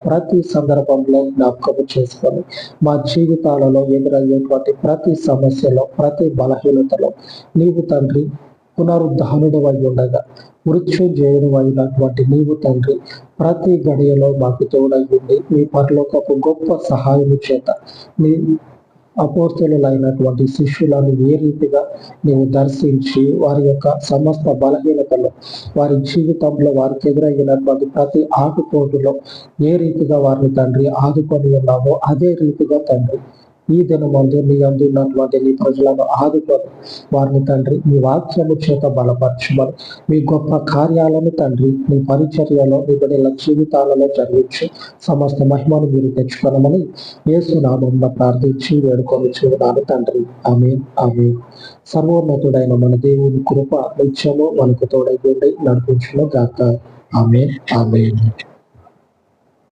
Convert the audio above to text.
ప్రతి సందర్భంలో జ్ఞాపకం చేసుకొని మా జీవితాలలో ఎదురయ్యేటువంటి ప్రతి సమస్యలో, ప్రతి బలహీనతలో నీవు తండ్రి పునరుద్ధానుడు అయి ఉండగా, మృత్యుంజయుడు అయినటువంటి నీవు తండ్రి ప్రతి గడియలో మాకు తోడై ఉండి మీ పరలోకపు గొప్ప సహాయము చేత మీ అపోస్తలులైనటువంటి శిష్యులను ఏ రీతిగా నీవు దర్శించి వారి యొక్క సమస్త బలహీనతలో, వారి జీవితంలో వారికి ఎదురయ్యినటువంటి ప్రతి ఆటుపోటులో ఏ రీతిగా వారిని తండ్రి ఆదుకొని ఉన్నామో అదే రీతిగా తండ్రి ఈ దినమందు నీ అందు ఉన్నటువంటి నీ ప్రజలను ఆదుకొని వారిని తండ్రి మీ వాక్యము చేత బలపరచమని, మీ గొప్ప కార్యాలను తండ్రి మీ పరిచర్యలో మీ బిడ్డల జీవితాలలో జరిగించి సమస్త మహిమను మీరు తెచ్చుకోనమని యేసు నామమున ప్రార్థించి వేడుకొనుచున్నాను తండ్రి. ఆమేన్, ఆమేన్. సర్వోన్నతుడైన మన దేవుని కృప నిత్యము మనకు తోడై ఉండి నడిపించును గాక. ఆమేన్, ఆమేన్.